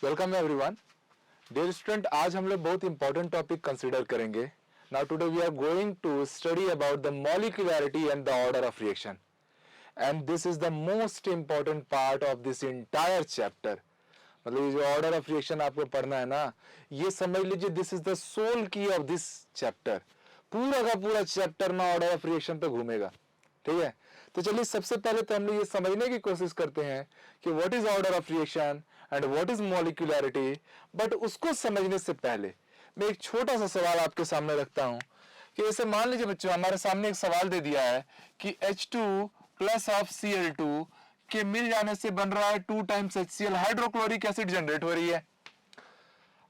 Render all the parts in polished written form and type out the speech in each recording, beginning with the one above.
Welcome everyone. Dear student, आज हम लोग बहुत इंपॉर्टेंट टॉपिक कंसीडर करेंगे। Now today we are going to study about the molecularity and the order of reaction, and this is the most important part of this entire chapter. मतलब ये जो order of reaction आपको पढ़ना है ना, ये समझ लीजिए दिस इज द सोल की ऑफ दिस चैप्टर। पूरा का पूरा चैप्टर ना ऑर्डर ऑफ रिएक्शन पे घूमेगा, ठीक है। तो चलिए सबसे पहले तो हम लोग ये समझने की कोशिश करते हैं कि what is order of reaction and what is molecularity. But उसको समझने से पहले मैं एक छोटा सा सवाल आपके सामने रखता हूं कि जैसे मान लीजिए बच्चों, हमारे सामने एक सवाल दे दिया है कि H2 प्लस ऑफ Cl2 के मिल जाने से बन रहा है 2 times HCl, hydrochloric acid generate हो रही है।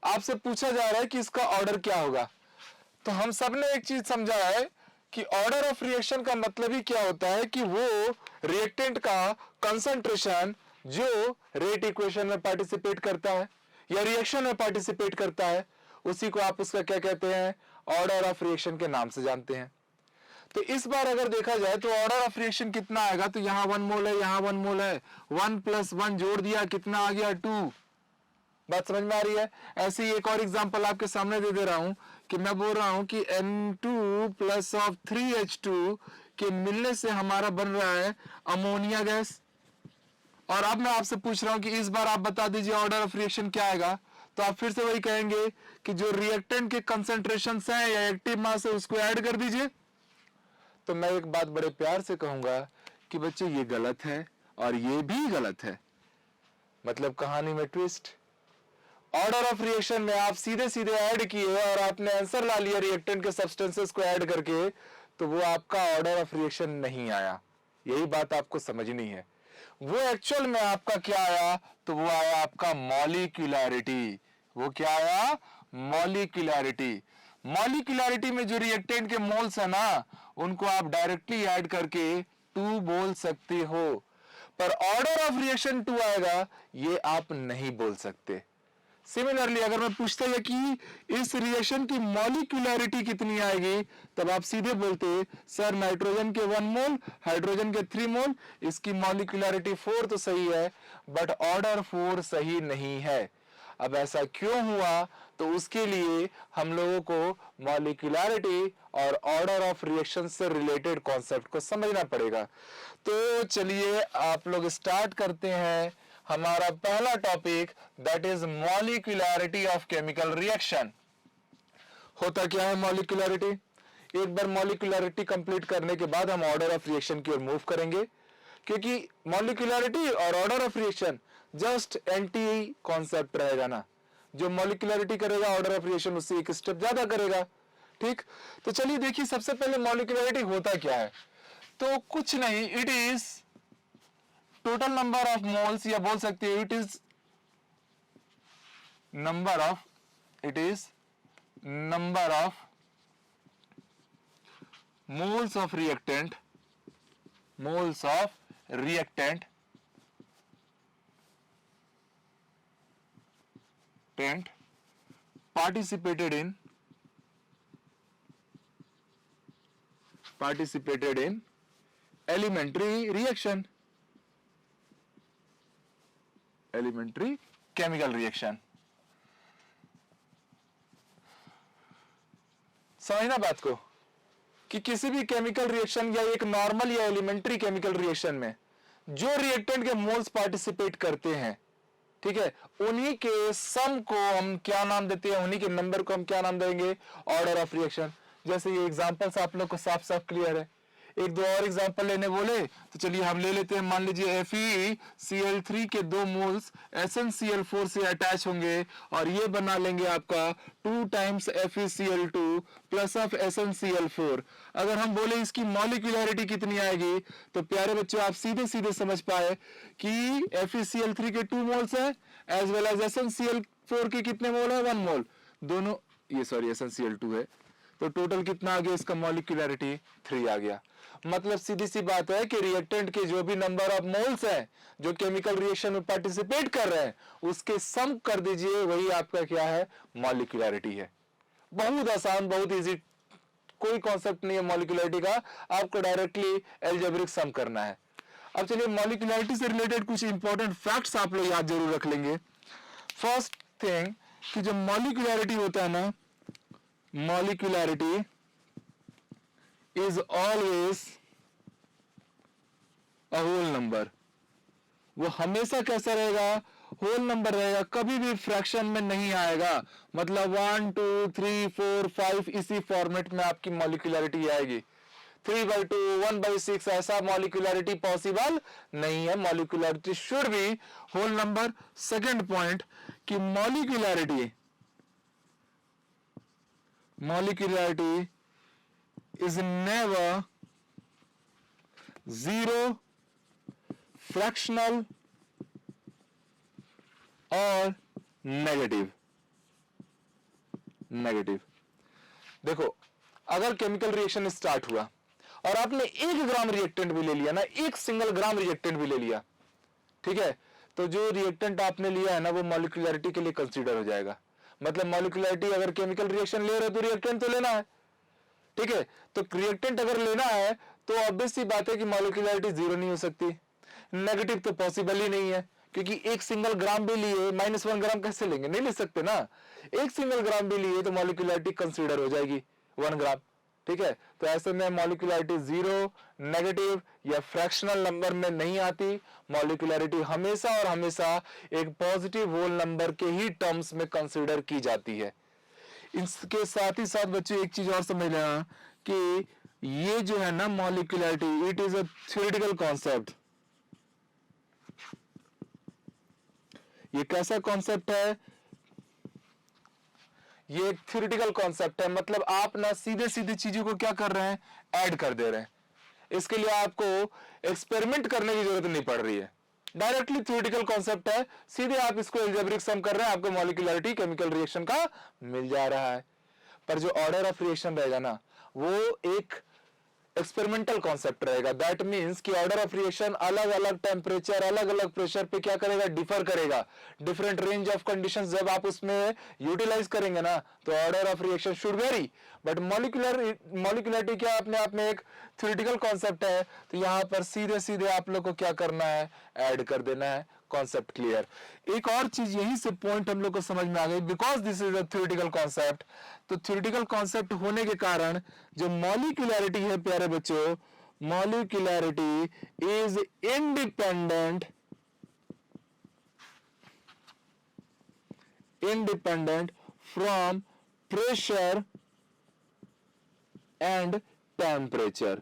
आपसे पूछा जा रहा है कि इसका ऑर्डर क्या होगा। तो हम सब ने एक चीज समझा है कि ऑर्डर ऑफ रिएक्शन का मतलब ही क्या होता है कि वो रिएक्टेंट का कंसंट्रेशन जो रेट इक्वेशन में पार्टिसिपेट करता है या रिएक्शन में पार्टिसिपेट करता है, उसी को आप उसका क्या कहते हैं, ऑर्डर ऑफ रिएक्शन के नाम से जानते हैं। तो इस बार अगर देखा जाए तो ऑर्डर ऑफ रिएक्शन कितना आएगा, तो यहां 1 मोल है, यहां 1 मोल है, 1 + 1 जोड़ दिया, कितना आ गया 2। बात समझ में आ रही है। ऐसे ही एक और एग्जांपल आपके सामने दे रहा हूं कि मैं बोल रहा हूं कि N2 प्लस ऑफ 3H2 के मिलने से हमारा बन रहा है अमोनिया गैस। और अब मैं आपसे पूछ रहा हूं कि इस बार आप बता दीजिए ऑर्डर ऑफ रिएक्शन क्या आएगा। तो आप फिर से वही कहेंगे कि जो रिएक्टेंट के कंसंट्रेशन है या एक्टिव मास है उसको ऐड कर दीजिए। तो मैं एक बात बड़े प्यार से कहूंगा कि बच्चे ये गलत है और ये भी गलत है। मतलब कहानी में ट्विस्ट। ऑर्डर ऑफ रिएक्शन में आप सीधे सीधे ऐड किए और आपने आंसर ला लिया रिएक्टेंट के सब्सटेंसेस को ऐड करके, तो वो आपका ऑर्डर ऑफ रिएक्शन नहीं आया। यही बात आपको समझनी है। वो एक्चुअल में आपका क्या आया, तो वो आया आपका मॉलिक्यूलैरिटी। वो क्या आया, मॉलिक्यूलैरिटी। मॉलिक्यूलैरिटी में जो रिएक्टेंट के मोल्स है ना, उनको आप डायरेक्टली ऐड करके 2 बोल सकते हो, पर ऑर्डर ऑफ रिएक्शन 2 आएगा ये आप नहीं बोल सकते। सिमिलरली अगर मैं पूछता है कि इस रिएक्शन की मॉलिक्यूलैरिटी कितनी आएगी, तब आप सीधे बोलते सर नाइट्रोजन के 1 मोल, हाइड्रोजन के 3 मोल, इसकी मॉलिक्यूलैरिटी 4 तो सही है बट ऑर्डर 4 सही नहीं है। अब ऐसा क्यों हुआ, तो उसके लिए हम लोगों को मॉलिक्यूलैरिटी और ऑर्डर ऑफ रिएक्शन से रिलेटेड कॉन्सेप्ट को समझना पड़ेगा। तो चलिए आप लोग स्टार्ट करते हैं हमारा पहला topic, that is molecularity of chemical reaction. होता क्या है मॉलिक्यूलैरिटी? एक बार मॉलिक्यूलैरिटी कंप्लीट करने के बाद हम ऑर्डर ऑफ रिएक्शन की ओर मूव करेंगे, क्योंकि मॉलिक्यूलैरिटी और order of reaction just anti concept रहेगा ना। जो मॉलिक्यूलैरिटी करेगा ऑर्डर ऑफ रिएक्शन उससे एक स्टेप ज्यादा करेगा, ठीक। तो चलिए देखिए सबसे पहले मॉलिक्यूलैरिटी होता क्या है। तो कुछ नहीं, it is total number of moles, या बोल सकते हैं it is number of moles of reactant participated in elementary reaction, elementary chemical reaction। समझना बात को कि किसी भी केमिकल रिएक्शन या एक नॉर्मल या एलिमेंट्री केमिकल रिएक्शन में जो रिएक्टेंट के मोल्स पार्टिसिपेट करते हैं, ठीक है, उन्हीं के सम को हम क्या नाम देते हैं, उन्हीं के नंबर को हम क्या नाम देंगे, ऑर्डर ऑफ रिएक्शन। जैसे ये एग्जांपल्स आप लोग को साफ साफ क्लियर है। एक दो और एग्जांपल लेने बोले तो चलिए हम ले लेते हैं। मान लीजिए FeCl3 के 2 मोल्स SnCl4 से अटैच होंगे और ये बना लेंगे आपका 2 times FeCl2 plus of SnCl4। अगर हम बोले इसकी मॉलिक्यूलैरिटी कितनी आएगी, तो प्यारे बच्चों आप सीधे सीधे समझ पाए कि FeCl3 के 2 मोल्स है एज वेल एज SnCl4 के कितने मोल है, 1 मोल। दोनों ये सॉरी SnCl2 है, तो टोटल कितना आ गया इसका, मॉलिक्यूलैरिटी 3 आ गया। मतलब सीधी सी बात है कि रिएक्टेंट के जो भी नंबर ऑफ मोल्स हैं जो केमिकल रिएक्शन में पार्टिसिपेट कर रहे हैं उसके सम कर दीजिए, वही आपका क्या है, मॉलिक्यूलैरिटी है। बहुत आसान, बहुत इजी, कोई कॉन्सेप्ट नहीं है मॉलिक्यूलैरिटी का, आपको डायरेक्टली अलजेब्रिक सम करना है। अब चलिए मॉलिक्यूलैरिटी से रिलेटेड कुछ इंपॉर्टेंट फैक्ट्स आप लोग याद जरूर रख लेंगे। फर्स्ट थिंग कि जो मॉलिक्यूलैरिटी होता है ना, molecularity is always a whole number. वो हमेशा कैसा रहेगा? होल नंबर रहेगा, कभी भी फ्रैक्शन में नहीं आएगा। मतलब 1 2 3 4 5 इसी फॉर्मेट में आपकी मॉलिक्यूलैरिटी आएगी। 3/2 1/6 ऐसा मॉलिक्यूलैरिटी पॉसिबल नहीं है। Molecularity should be whole number. Second point कि molecularity is never zero, fractional और नेगेटिव। देखो, अगर केमिकल रिएक्शन स्टार्ट हुआ और आपने 1 ग्राम रिएक्टेंट भी ले लिया ना, 1 सिंगल ग्राम रिएक्टेंट भी ले लिया, ठीक है, तो जो रिएक्टेंट आपने लिया है ना, वो मॉलिक्यूलैरिटी के लिए कंसीडर हो जाएगा। मतलब मॉलिक्यूलैरिटी, अगर केमिकल रिएक्शन ले रहे हो तो रिएक्टेंट तो लेना है, ठीक है। तो रिएक्टेंट अगर लेना है तो ऑब्वियस सी बात है कि मॉलिक्यूलैरिटी जीरो नहीं हो सकती, नेगेटिव तो पॉसिबल ही नहीं है, क्योंकि 1 सिंगल ग्राम भी लिए -1 ग्राम कैसे लेंगे? नहीं ले सकते ना। 1 सिंगल ग्राम भी लिए तो मॉलिक्यूलैरिटी कंसीडर हो जाएगी 1 ग्राम, ठीक है। तो ऐसे में मॉलिक्यूलैरिटी जीरो, नेगेटिव या फ्रैक्शनल नंबर में नहीं आती। मॉलिक्यूलैरिटी हमेशा और हमेशा एक पॉजिटिव होल नंबर के ही टर्म्स में कंसीडर की जाती है। इसके साथ ही साथ बच्चे एक चीज और समझ लेना कि ये जो है ना molecularity, it is a theoretical concept. ये कैसा कॉन्सेप्ट है? ये एक थ्योरेटिकल कॉन्सेप्ट है। मतलब आप ना सीधे सीधे चीजों को क्या कर रहे हैं? ऐड कर दे रहे हैं। इसके लिए आपको एक्सपेरिमेंट करने की जरूरत नहीं पड़ रही है, डायरेक्टली थ्योरेटिकल कॉन्सेप्ट है। सीधे आप इसको एल्जेब्रिक सम कर रहे हैं, आपको मॉलिक्यूलैरिटी केमिकल रिएक्शन का मिल जा रहा है। पर जो ऑर्डर ऑफ रिएक्शन रहेगा ना, वो एक एक्सपेरिमेंटल कॉन्सेप्ट रहेगा। दैट मींस कि ऑर्डर ऑफ रिएक्शन अलग अलग टेम्परेचर, अलग अलग प्रेशर पे क्या करेगा? डिफर करेगा। डिफरेंट रेंज ऑफ कंडीशंस जब आप उसमें यूटिलाइज करेंगे ना, तो order of reaction should vary. But molecularity क्या अपने आप में एक थ्योरेटिकल कॉन्सेप्ट है, तो यहां पर सीधे सीधे आप लोग को क्या करना है? ऐड कर देना है। Concept clear. एक और चीज यहीं से पॉइंट हम लोग को समझ में आ गई, because this is a theoretical concept. तो थ्योरेटिकल कॉन्सेप्ट होने के कारण जो मॉलिक्यूलैरिटी है प्यारे बच्चों, molecularity is independent from pressure and temperature.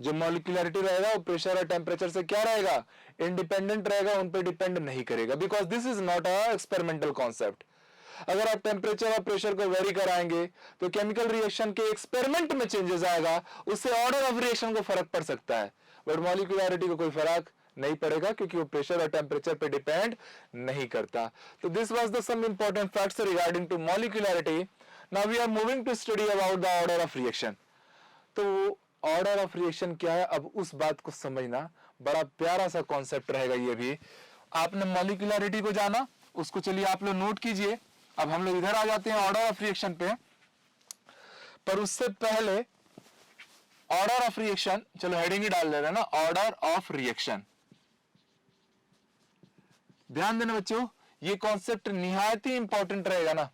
जो मॉलिक्यूलैरिटी रहेगा वो प्रेशर और टेम्परेचर से क्या रहेगा? इंडिपेंडेंट रहेगा, उन पे डिपेंड नहीं करेगा, because this is not a experimental concept. अगर आप टेम्परेचर और प्रेशर को वेरी कराएंगे तो केमिकल रिएक्शन के एक्सपेरिमेंट में चेंजेस आएगा, उससे ऑर्डर ऑफ रिएक्शन को फर्क पड़ सकता है। बट मॉलिक्यूलैरिटी को कोई फर्क नहीं पड़ेगा, क्योंकि वो प्रेशर और टेम्परेचर पे डिपेंड नहीं करता। तो this was the some important facts regarding to molecularity. Now we are moving to study about the order of reaction. तो ऑर्डर ऑफ रिएक्शन क्या है, अब उस बात को समझना। बड़ा प्यारा सा कॉन्सेप्ट रहेगा ये भी। आपने मॉलिक्यूलैरिटी को जाना, उसको चलिए आप लोग नोट कीजिए। अब हम लोग इधर आ जाते हैं ऑर्डर ऑफ रिएक्शन पे। पर उससे पहले ऑर्डर ऑफ रिएक्शन, चलो हेडिंग ही डाल दे रहे हैं ना, ऑर्डर ऑफ रिएक्शन। ध्यान देना बच्चों, ये कॉन्सेप्ट निहायत ही इंपॉर्टेंट रहेगा ना।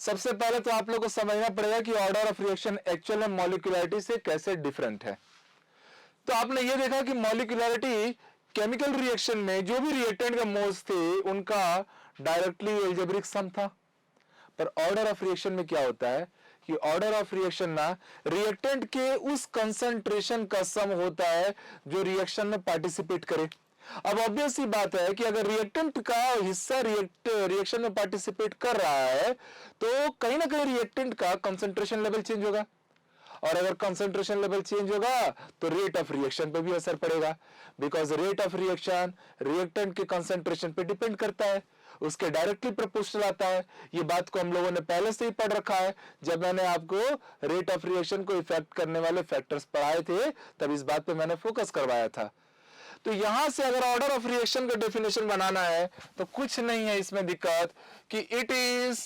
सबसे पहले तो आप लोग को समझना पड़ेगा कि ऑर्डर ऑफ रिएक्शन एक्चुअल में मॉलिक्यूलैरिटी से कैसे डिफरेंट है। तो आपने ये देखा कि मॉलिक्यूलैरिटी केमिकल रिएक्शन में जो भी रिएक्टेंट के मोल्स थे उनका डायरेक्टली एल्जेब्रिक सम था। पर ऑर्डर ऑफ रिएक्शन में क्या होता है कि ऑर्डर ऑफ रिएक्शन ना रिएक्टेंट के उस कंसंट्रेशन का सम होता है जो रिएक्शन में पार्टिसिपेट करे। अब ऑब्वियस सी बात है कि अगर रिएक्टेंट का हिस्सा रिएक्शन में पार्टिसिपेट कर रहा है तो कहीं ना कहीं रिएक्टेंट का कंसंट्रेशन लेवल चेंज होगा, और अगर कंसंट्रेशन लेवल चेंज होगा तो रेट ऑफ रिएक्शन पे भी असर पड़ेगा, because rate of reaction reactant के कंसंट्रेशन पे डिपेंड करता है, उसके डायरेक्टली प्रोपोर्शनल आता है। ये बात को हम लोगों ने पहले से ही पढ़ रखा है, जब मैंने आपको रेट ऑफ रिएक्शन को इफेक्ट करने वाले फैक्टर्स पढ़ाए थे तब इस बात पे मैंने फोकस करवाया था। तो यहां से अगर ऑर्डर ऑफ रिएक्शन का डेफिनेशन बनाना है तो कुछ नहीं है इसमें दिक्कत कि it is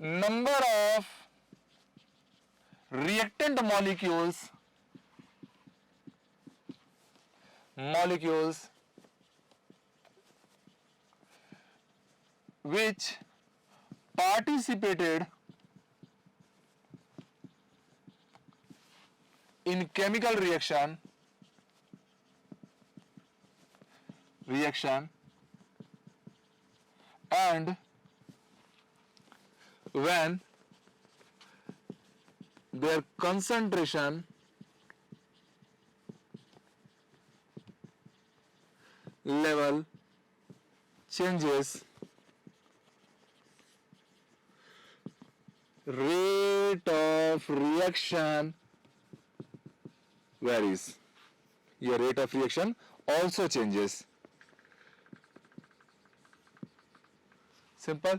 number of reactant molecules which participated in chemical reaction and when their concentration level changes, rate of reaction varies. Your rate of reaction also changes. Simple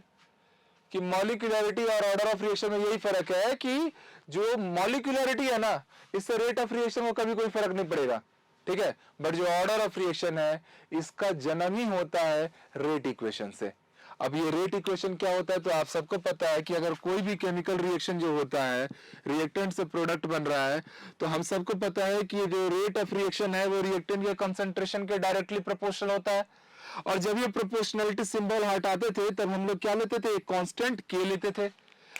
कि मॉलिक्यूलरिटी और ऑर्डर ऑफ रिएक्शन में यही फर्क है कि जो molecularity है ना, इससे रेट ऑफ रिएक्शन को कभी कोई फर्क नहीं पड़ेगा, ठीक है, बट जो ऑर्डर ऑफ रिएक्शन है इसका जन्म ही होता है रेट इक्वेशन से। अब ये रेट इक्वेशन क्या होता है, तो आप सबको पता है कि अगर कोई भी केमिकल रिएक्शन जो होता है, रिएक्टेंट से प्रोडक्ट बन रहा है, तो हम सबको पता है कि जो रेट ऑफ रिएक्शन है वो रिएक्टेंट के कंसंट्रेशन के डायरेक्टली प्रोपोर्शनल होता है। और जब ये प्रोपोर्शनलिटी सिंबल हटाते थे तब हम लोग क्या लेते थे, एक कांस्टेंट के लेते थे।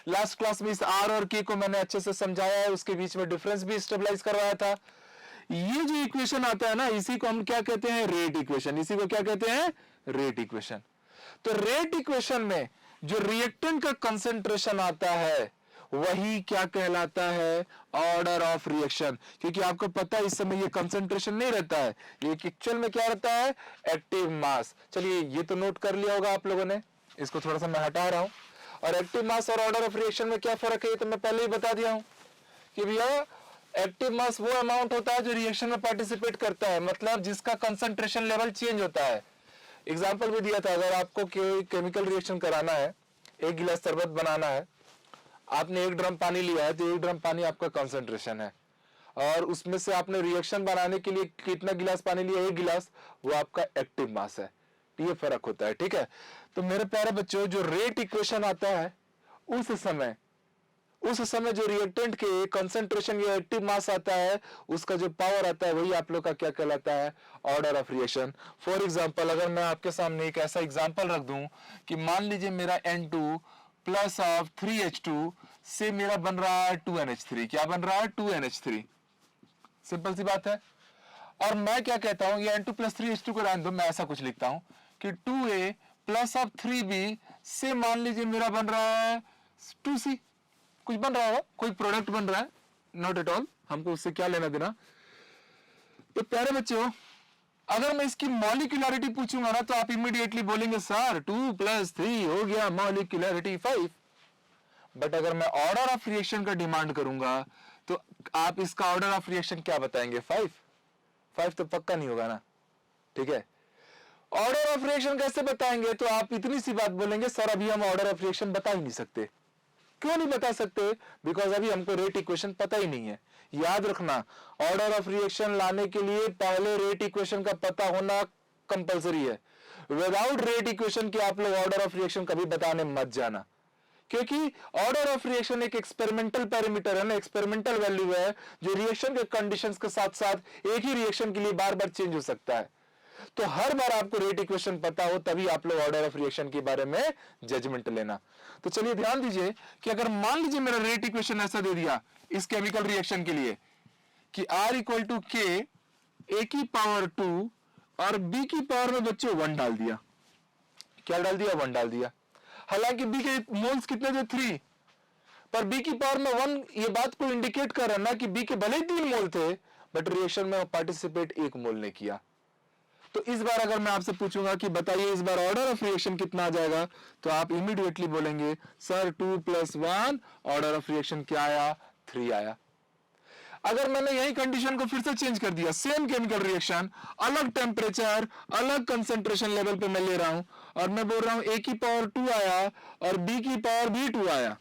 लास्ट क्लास में इस आर और के को मैंने अच्छे से समझाया है, उसके बीच में डिफरेंस भी स्टेबलाइज करवाया था। ये जो इक्वेशन आता है ना, इसी को हम क्या कहते हैं, रेट इक्वेशन। इसी को क्या कहते हैं, रेट इक्वेशन। तो रेट इक्वेशन में जो रिएक्टेंट का कंसंट्रेशन आता है वही क्या कहलाता है, ऑर्डर ऑफ रिएक्शन। क्योंकि आपको पता है इस समय ये कंसंट्रेशन नहीं रहता है, ये एक्चुअल में क्या रहता है, एक्टिव मास। चलिए ये तो नोट कर लिया होगा आप लोगों ने, इसको थोड़ा सा मैं हटा रहा हूं। और एक्टिव मास और ऑर्डर ऑफ रिएक्शन में क्या फर्क है, ये तो मैं पहले ही बता दिया हूं कि भैया एक्टिव मास वो अमाउंट होता है जो रिएक्शन में पार्टिसिपेट करता है, मतलब जिसका कंसंट्रेशन लेवल चेंज होता है। एग्जाम्पल भी दिया था, अगर आपको केमिकल रिएक्शन कराना है, 1 गिलास शरबत बनाना है, आपने 1 ड्रम पानी लिया है, तो 1 ड्रम पानी आपका कंसंट्रेशन है, और उसमें से आपने रिएक्शन बनाने के लिए कितना गिलास पानी लिया, 1 गिलास, वो आपका एक्टिव मास है। ये फर्क होता है, ठीक है। तो मेरे प्यारे बच्चों, जो रेट इक्वेशन आता है उस समय जो रिएक्टेंट के कंसंट्रेशन या एक्टिव मास आता है, उसका जो पावर आता है, वही आप लोग का क्या कहलाता है, order of reaction. For example, अगर मैं आपके सामने एक ऐसा एग्जांपल रख दूं कि मान लीजिए मेरा N2 प्लस ऑफ 3H2 से मेरा बन रहा है 2NH3। क्या बन रहा है, 2NH3। सिंपल सी बात है। और मैं क्या कहता हूं, ये N2 प्लस 3H2 को रहने दो, मैं ऐसा कुछ लिखता हूं कि 2A प्लस ऑफ 3B से मान लीजिए मेरा बन रहा है 2C। कुछ बन रहा है, कोई प्रोडक्ट बन रहा है, नॉट एट ऑल, हमको उससे क्या लेना देना। तो प्यारे बच्चों, अगर मैं इसकी मॉलिक्यूलरिटी पूछूंगा ना, तो आप इमीडिएटली बोलेंगे सर 2 + 3 हो गया मॉलिक्यूलरिटी 5। बट अगर मैं ऑर्डर ऑफ रिएक्शन का डिमांड करूंगा, तो आप इसका ऑर्डर ऑफ रिएक्शन क्या बताएंगे, 5 तो पक्का नहीं होगा ना, ठीक है। ऑर्डर ऑफ रिएक्शन कैसे बताएंगे, तो आप इतनी सी बात बोलेंगे, सर अभी हम ऑर्डर ऑफ रिएक्शन बता ही नहीं सकते। क्यों नहीं बता सकते, बिकॉज अभी हमको रेट इक्वेशन पता ही नहीं है। याद रखना, ऑर्डर ऑफ रिएक्शन लाने के लिए पहले रेट इक्वेशन का पता होना कंपलसरी है। विदाउट रेट इक्वेशन के आप लोग ऑर्डर ऑफ रिएक्शन कभी बताने मत जाना, क्योंकि ऑर्डर ऑफ रिएक्शन एक एक्सपेरिमेंटल पैरामीटर है ना, एक्सपेरिमेंटल वैल्यू है, जो रिएक्शन के कंडीशंस के साथ साथ एक ही रिएक्शन के लिए बार बार चेंज हो सकता है। तो हर बार आपको रेट इक्वेशन पता हो, तभी आप लोग ऑर्डर ऑफ रिएक्शन के बारे में जजमेंट लेना। तो चलिए ध्यान दीजिए कि अगर मान लीजिए मेरा रेट इक्वेशन ऐसा दे दिया इस केमिकल रिएक्शन के लिए कि R = K, A की पावर 2 और B की पावर में बच्चों 1 डाल दिया। क्या डाल दिया, 1 डाल दिया। हालांकि B के मोल्स कितने थे, 3, पर B की पावर में 1 ये बात को इंडिकेट कर रहा ना कि B के भले ही 3 मोल थे, बट रिएक्शन में पार्टिसिपेट 1 मोल ने किया। तो इस बार अगर मैं आपसे पूछूंगा कि बताइए इस बार ऑर्डर ऑफ रिएक्शन कितना आ जाएगा, तो आप इमीडिएटली बोलेंगे सर 2 + 1, ऑर्डर ऑफ रिएक्शन क्या आया, 3 आया। अगर मैंने यही कंडीशन को फिर से चेंज कर दिया, सेम केमिकल रिएक्शन, अलग टेम्परेचर, अलग कंसंट्रेशन लेवल पे मैं ले रहा हूं, और मैं बोल रहा हूं A की पावर 2 आया और B की पावर भी 2 आया,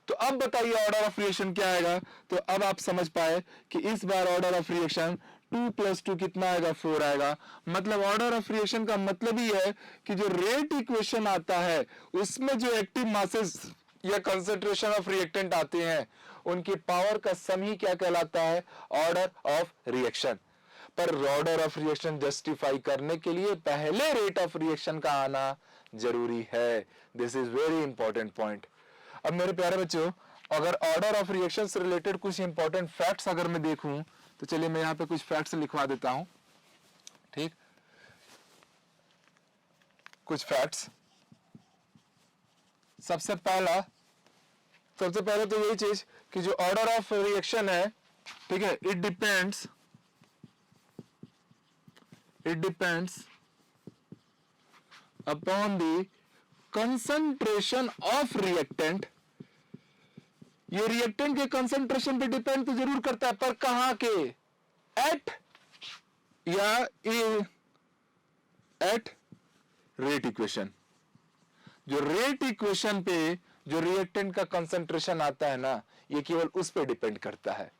तो अब बताइए ऑर्डर ऑफ रिएक्शन क्या आएगा। तो अब आप समझ पाए कि इस बार ऑर्डर ऑफ रिएक्शन 2 + 2 कितना आएगा, 4 आएगा। मतलब ऑर्डर ऑफ रिएक्शन का मतलब ही है कि जो रेट इक्वेशन आता है उसमें जो एक्टिव मासेस या कंसंट्रेशन ऑफ रिएक्टेंट आते हैं, उनकी पावर का सम ही क्या कहलाता है, ऑर्डर ऑफ रिएक्शन। पर ऑर्डर ऑफ रिएक्शन जस्टिफाई करने के लिए पहले रेट ऑफ रिएक्शन का आना जरूरी है। This is very important point. अब मेरे प्यारे बच्चों, अगर ऑर्डर ऑफ रिएक्शन से रिलेटेड कुछ इंपॉर्टेंट फैक्ट्स अगर मैं देखूं तो चलिए मैं यहाँ पे कुछ फैक्ट्स लिखवा देता हूं। ठीक, कुछ फैक्ट्स। सबसे पहले तो यही चीज कि जो ऑर्डर ऑफ रिएक्शन है, ठीक है, it depends upon the concentration of reactant. ये रिएक्टेंट के कंसंट्रेशन पे डिपेंड तो जरूर करता है, पर कहां के? एट या एट रेट इक्वेशन। जो रेट इक्वेशन पे जो रिएक्टेंट का कंसंट्रेशन आता है ना, ये केवल उस पे डिपेंड करता है।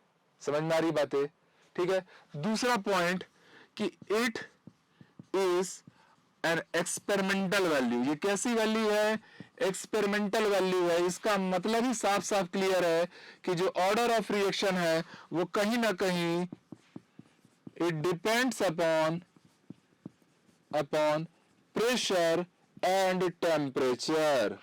समझ में आ रही बातें? ठीक है। दूसरा पॉइंट कि it is an experimental value. ये कैसी वैल्यू है? एक्सपेरिमेंटल वैल्यू है। इसका मतलब ही साफ साफ क्लियर है कि जो ऑर्डर ऑफ रिएक्शन है वो कहीं ना कहीं it depends upon pressure and temperature.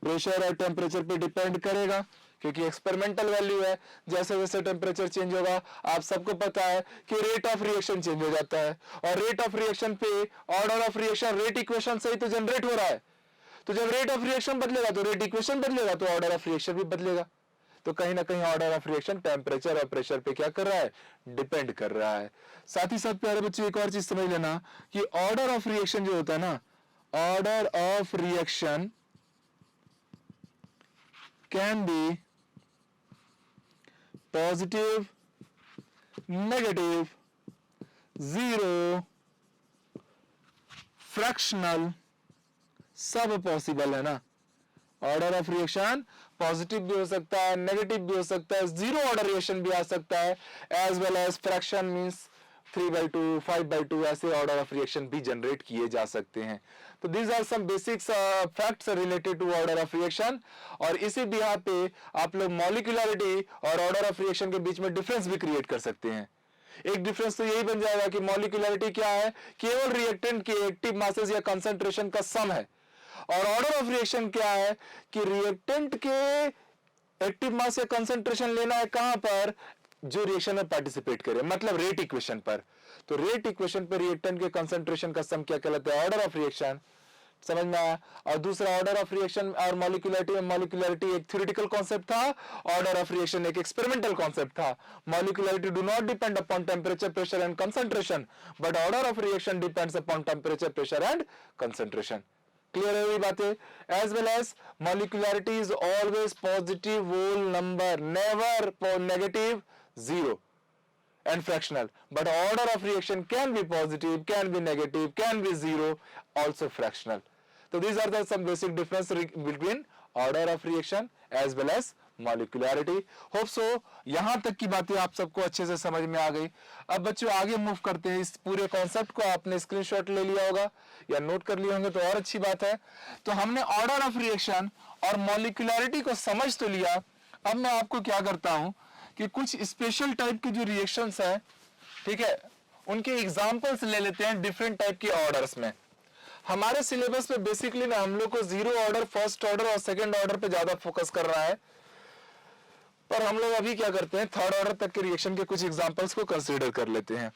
Pressure और टेम्परेचर पे डिपेंड करेगा, क्योंकि एक्सपेरिमेंटल वैल्यू है। जैसे जैसे टेम्परेचर चेंज होगा, आप सबको पता है कि रेट ऑफ रिएक्शन चेंज हो जाता है, और रेट ऑफ रिएक्शन पे order of reaction rate equation से ही तो जनरेट हो रहा है। तो जब रेट ऑफ रिएक्शन बदलेगा तो रेट इक्वेशन बदलेगा, तो ऑर्डर ऑफ रिएक्शन भी बदलेगा। तो कहीं ना कहीं ऑर्डर ऑफ रिएक्शन टेम्परेचर और प्रेशर पे क्या कर रहा है? डिपेंड कर रहा है। साथ ही साथ प्यारे बच्चों एक और चीज समझ लेना कि ऑर्डर ऑफ रिएक्शन जो होता है ना, order of reaction can be positive, negative, zero, fractional, सब पॉसिबल है ना। ऑर्डर ऑफ रिएक्शन पॉजिटिव भी हो सकता है, नेगेटिव भी हो सकता है, जीरो ऑर्डर रिएक्शन भी आ सकता है, as well as fraction means 3/2, 5/2, ऐसे ऑर्डर ऑफ रिएक्शन भी जनरेट किए जा सकते हैं। तो these are some basics facts related to order of reaction. और इसी बिहार पे आप लोग मॉलिक्यूलरिटी और ऑर्डर ऑफ रिएक्शन के बीच में डिफरेंस भी क्रिएट कर सकते हैं। एक डिफरेंस तो यही बन जाएगा कि मॉलिक्यूलरिटी क्या है? केवल रिएक्टेंट के एक्टिव मासेस या कंसंट्रेशन का सम है। और ऑर्डर ऑफ रिएक्शन क्या है कि रिएक्टेंट के एक्टिव मास या कंसंट्रेशन लेना है कहां पर? जो रिएक्शन में पार्टिसिपेट करे, मतलब रेट इक्वेशन पर। तो रेट इक्वेशन पर रिएक्टेंट के कंसंट्रेशन का सम क्या कहलाता है? Order of reaction. समझ में आया? और दूसरा ऑर्डर ऑफ रिएक्शन और मॉलिक्यूलरिटी एक थ्योरेटिकल कॉन्सेप्ट था, ऑर्डर ऑफ रिएक्शन एक एक्सपेरिमेंटल कॉन्सेप्ट था। Molecularity do not depend upon temperature, pressure and concentration, but order of reaction depends upon temperature, pressure and concentration. Clear है ये बातें? As well as molecularity is always positive whole number, never negative, zero and fractional, but order of reaction can be positive, can be negative, can be zero, also fractional. So these are the some basic difference between order of reaction as well as molecularity. Hope so यहाँ तक की बातें आप सबको अच्छे से समझ में आ गई। अब बच्चों आगे मूव करते हैं। इस पूरे कॉन्सेप्ट को आपने स्क्रीनशॉट ले लिया होगा या नोट कर लिए होंगे तो और अच्छी बात है। तो हमने ऑर्डर ऑफ रिएक्शन और मॉलिक्यूलरिटी को समझ तो लिया। अब मैं आपको क्या करता हूं कि कुछ स्पेशल टाइप के जो रिएक्शंस हैं, ठीक है, उनके एग्जांपल्स ले लेते हैं डिफरेंट टाइप के ऑर्डर्स में। हमारे सिलेबस पे बेसिकली ना हम लोग को जीरो ऑर्डर, फर्स्ट ऑर्डर और सेकंड ऑर्डर पे ज्यादा फोकस कर रहा है, पर हम लोग अभी क्या करते हैं, थर्ड ऑर्डर तक के रिएक्शन के कुछ एग्जांपल्स को कंसीडर कर लेते हैं।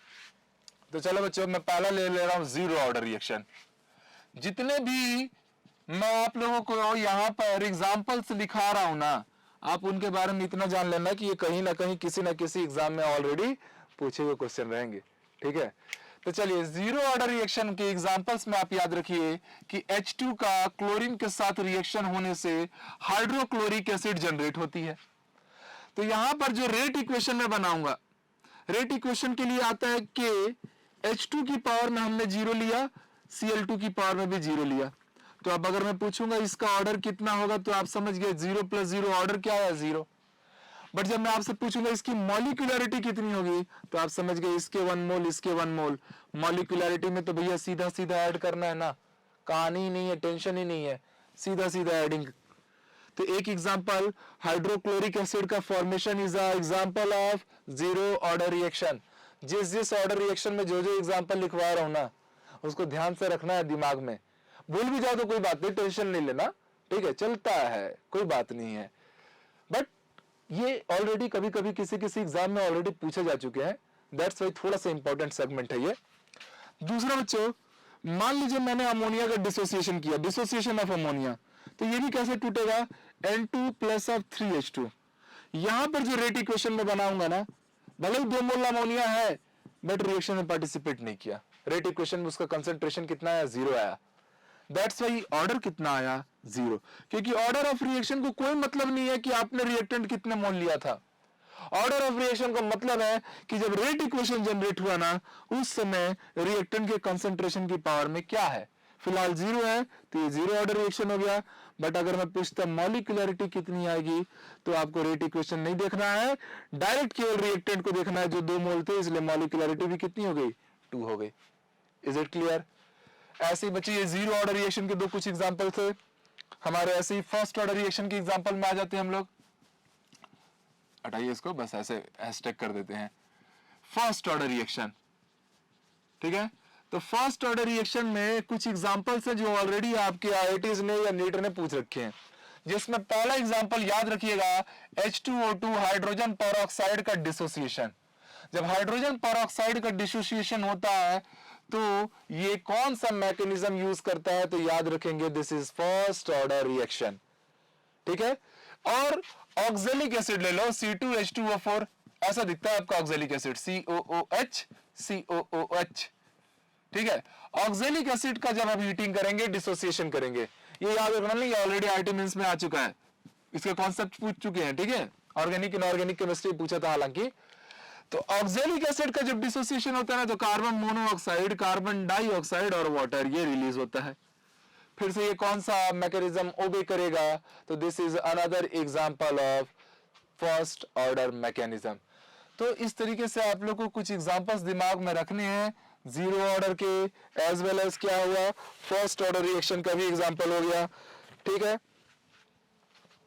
तो चलो बच्चों, मैं पहला ले रहा हूं जीरो ऑर्डर रिएक्शन। जितने भी मैं आप लोगों को यहाँ पर एग्जाम्पल्स लिखा रहा हूं ना, आप उनके बारे में इतना जान लेना कि ये कहीं ना कहीं किसी ना किसी एग्जाम में ऑलरेडी पूछे हुए क्वेश्चन रहेंगे। ठीक है, तो चलिए जीरो ऑर्डर रिएक्शन के एग्जांपल्स में आप याद रखिए कि H2 का क्लोरीन के साथ रिएक्शन होने से हाइड्रोक्लोरिक एसिड जनरेट होती है। तो यहां पर जो रेट इक्वेशन में बनाऊंगा, रेट इक्वेशन के लिए आता है कि H2 की पावर में हमने जीरो लिया, Cl2 की पावर में भी जीरो लिया। तो अब अगर मैं पूछूंगा इसका ऑर्डर कितना होगा, तो आप समझ गए 0 + 0 ऑर्डर क्या है? 0। बट जब मैं आपसे पूछूंगा इसकी मॉलिक्यूलरिटी कितनी होगी, तो आप समझ गए इसके 1 मोल, इसके 1 मोल। मॉलिक्यूलरिटी में तो भैया सीधा सीधा ऐड करना है ना, कहानी ही नहीं है, टेंशन ही नहीं है, सीधा सीधा एडिंग। तो एक एग्जांपल हाइड्रोक्लोरिक एसिड का formation is a example of zero order reaction. जिस जिस ऑर्डर रिएक्शन में जो जो एग्जांपल लिखवा रहा हूं ना, उसको ध्यान से रखना है दिमाग में। भूल भी जाओ तो कोई बात नहीं, टेंशन नहीं लेना, ठीक है, चलता है, कोई बात नहीं है। बट ये ऑलरेडी कभी कभी किसी किसी एग्जाम में ऑलरेडी पूछे जा चुके हैं, दैट्स वाई थोड़ा सा इंपॉर्टेंट सेगमेंट है ये। दूसरा बच्चों, मान लीजिए मैंने अमोनिया का डिसोसिएशन किया, डिसोसिएशन ऑफ अमोनिया, तो ये भी कैसे टूटेगा, N2 प्लस ऑफ 3H2। यहां पर जो रेट इक्वेशन में बनाऊंगा ना, भले ही 2 मोल अमोनिया है बट रिएक्शन में पार्टिसिपेट नहीं किया, रेट इक्वेशन में उसका कंसंट्रेशन कितना आया, 0 आया। दैट्स वाई ऑर्डर कितना आया, 0, क्योंकि ऑर्डर ऑफ रिएक्शन को कोई मतलब नहीं है कि आपने रिएक्टेंट कितने मोल लिया था। ऑर्डर ऑफ रिएक्शन का मतलब है कि जब रेट इक्वेशन जनरेट हुआ ना, उस समय रिएक्टेंट के कंसंट्रेशन की पावर में क्या है, फिलहाल 0 है तो ये 0 ऑर्डर रिएक्शन हो गया। बट अगर मैं पूछता मॉलिक्यूलरिटी कितनी आएगी, तो आपको रेट इक्वेशन नहीं देखना है, डायरेक्ट केवल रिएक्टेंट को देखना है जो 2 मोल थे, इसलिए मॉलिक्यूलरिटी भी कितनी हो गई, 2 हो गई। Is it clear? ऐसे ही बच्चे ये 0 ऑर्डर रिएक्शन के दो कुछ एग्जांपल थे हमारे। ऐसे ही फर्स्ट ऑर्डर रिएक्शन के एग्जांपल में आ जाते हैं हम लोग। हटाइए इसको, बस ऐसे हैशटैग कर देते हैं फर्स्ट ऑर्डर रिएक्शन, ठीक है। तो फर्स्ट ऑर्डर रिएक्शन में कुछ एग्जांपल्स हैं जो ऑलरेडी आपके आईआईटीज ने या नीट ने पूछ रखे हैं, जिसमें पहला एग्जांपल याद रखिएगा, H2O2 हाइड्रोजन पेरोक्साइड का डिसोसिएशन। जब हाइड्रोजन पेरोक्साइड का डिसोसिएशन होता है तो ये कौन सा मैकेनिज्म यूज करता है, तो याद रखेंगे this is first order reaction, ठीक है। और ऑक्जेलिक एसिड ले लो, C2H2O4, ऐसा दिखता है आपका ऑक्जेलिक एसिड, COOH COOH, ठीक है। ऑक्जेलिक एसिड का जब हम हीटिंग करेंगे, डिसोसिएशन करेंगे, ये याद रखना नहीं, ऑलरेडी आईटी मेंस में आ चुका है, इसके कॉन्सेप्ट पूछ चुके हैं, ठीक है। ऑर्गेनिक इनऑर्गेनिक केमिस्ट्री पूछा था हालांकि। तो ऑक्जेलिक एसिड का जब डिसोसिएशन होता है ना, तो कार्बन मोनोऑक्साइड, कार्बन डाइऑक्साइड और वाटर ये रिलीज होता है। फिर से ये कौन सा मैकेनिज्म ओबे करेगा, तो this is another example of first order mechanism. तो इस तरीके से आप लोग को कुछ एग्जांपल्स दिमाग में रखने हैं, 0 ऑर्डर के एज वेल एज क्या हुआ, फर्स्ट ऑर्डर रिएक्शन का भी एग्जांपल हो गया, ठीक है।